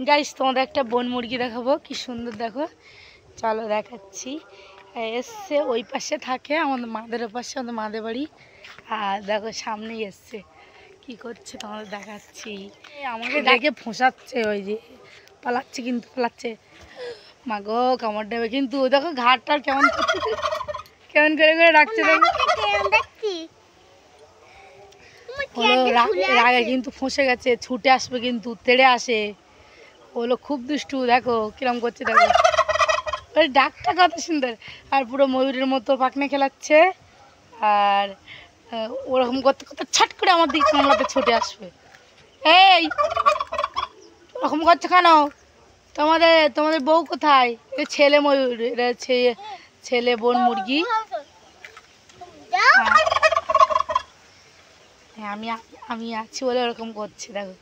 Guys তোমাদের একটা বন মুরগি দেখাবো, কি সুন্দর দেখো, চলো দেখাচ্ছি। এসছে ওই পাশে থাকে আমাদের মাদের পাশে, আমাদের মাদের বাড়ি। আর দেখো সামনেই এসছে, কি করছে তোমাদের দেখাচ্ছি। আমাকে দেখে ফোঁসাচ্ছে, ওই যে পালাচ্ছে, কিন্তু পালাচ্ছে। মা গো কামড় দেবে কিন্তু। দেখো ঘাটটার কেমন করছে, কেমন করে করে ডাকছে দেখো। রাগে কিন্তু ফসে গেছে, ছুটে আসবে কিন্তু, তেড়ে আসে। ওগুলো খুব দুষ্টু, দেখো কিরম করছে দেখো। ওই ডাকটা কত সুন্দর, আর পুরো ময়ূরের মতো পাখনা খেলাচ্ছে। আর ওরকম করতে করতে ছট করে আমার দিকে কামড়াতে ছুটে আসবে। এই ওরকম করছো কেন? তোমাদের তোমাদের বউ কোথায়? এ ছেলে ময়ূর, এটা ছেলে বন মুরগি। হ্যাঁ আমি আমি আছি বলে ওরকম করছে দেখো।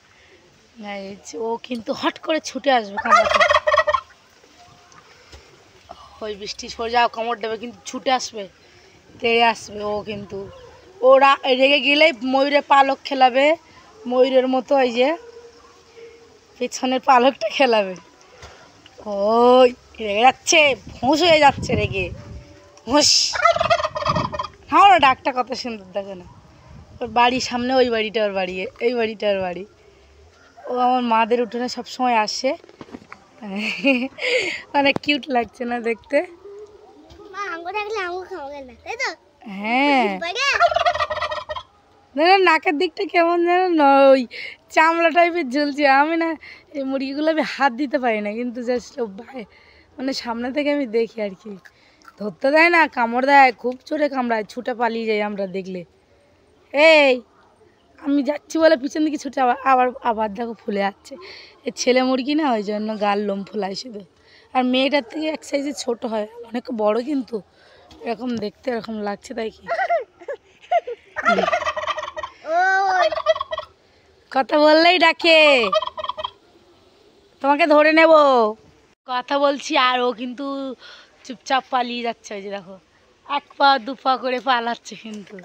ও কিন্তু হট করে ছুটে আসবে কামড়াতে। ওই বৃষ্টি সরে যাও, কামড় দেবে কিন্তু, ছুটে আসবে, তেড়ে আসবে। ও কিন্তু ওরা রেগে গেলেই ময়ূরের পালক খেলাবে, ময়ূরের মতো ওই যে পেছনের পালকটা খেলাবে। ওই রেগে যাচ্ছে, ফোঁস হয়ে যাচ্ছে রেগে, ফোঁস। আমার ডাকটা কত সুন্দর দেখো না। ওর বাড়ির সামনে ওই বাড়িটা ওর বাড়ি, এই বাড়িটা ওর বাড়ি। ও আমার মাদের উঠোনে সবসময় আসে। অনেক কিউট লাগছে না দেখতে? হ্যাঁ নাকের দিকটা কেমন যেন ওই চামড়া টাইপের ঝুলছে। আমি না এই মুরগিগুলো আমি হাত দিতে পারি না, কিন্তু জাস্ট মানে সামনে থেকে আমি দেখি আর কি। ধরতে দেয় না, কামড় দেয়, খুব জোরে কামড়ায়, ছুটে পালিয়ে যাই আমরা দেখলে। এই আমি যাচ্ছি বলে পিছন দিকে ছুটে আবার আবার আবার দেখো ফুলে যাচ্ছে। এই ছেলে মুরগি না, ওই জন্য গাল লোম ফোলায় শুধু। আর মেয়েটার থেকে এক সাইজে ছোট হয়, অনেক বড় কিন্তু এরকম দেখতে এরকম লাগছে, তাই কি কথা বললেই ডাকে, তোমাকে ধরে নেব। কথা বলছি আর ও কিন্তু চুপচাপ পালিয়ে যাচ্ছে। ওই যে দেখো এক পা দু পা করে পালাচ্ছে কিন্তু।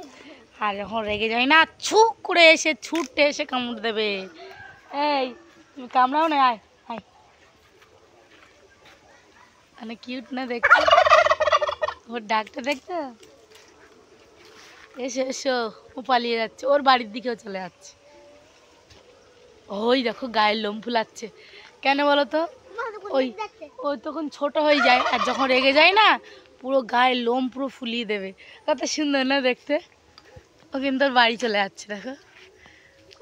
আর যখন রেগে যায় না, ছুক করে এসে ছুটতে এসে কামড় দেবে। এই তুমি কামড়াও না, আয় আয়। মানে কিউট না দেখতে? ওর ডাকটা দেখতে। এসো এসো, ও পালিয়ে যাচ্ছে, ওর বাড়ির দিকেও চলে যাচ্ছে। ওই দেখো গায়ের লোম ফুলাচ্ছে কেন বলো তো? ওই ওই তখন ছোট হয়ে যায়, আর যখন রেগে যায় না পুরো গায়ের লোম পুরো ফুলিয়ে দেবে। কত সুন্দর না দেখতে? ও কিন্তু ওর বাড়ি চলে যাচ্ছে দেখো,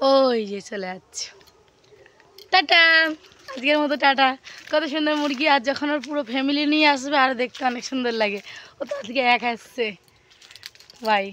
ওই যে চলে যাচ্ছে। টাটা, আজকের মতো টাটা। কত সুন্দর মুরগি, আর যখন ওর পুরো ফ্যামিলি নিয়ে আসবে আর দেখতে অনেক সুন্দর লাগে। ও তো আজকে একা আসছে। বাই।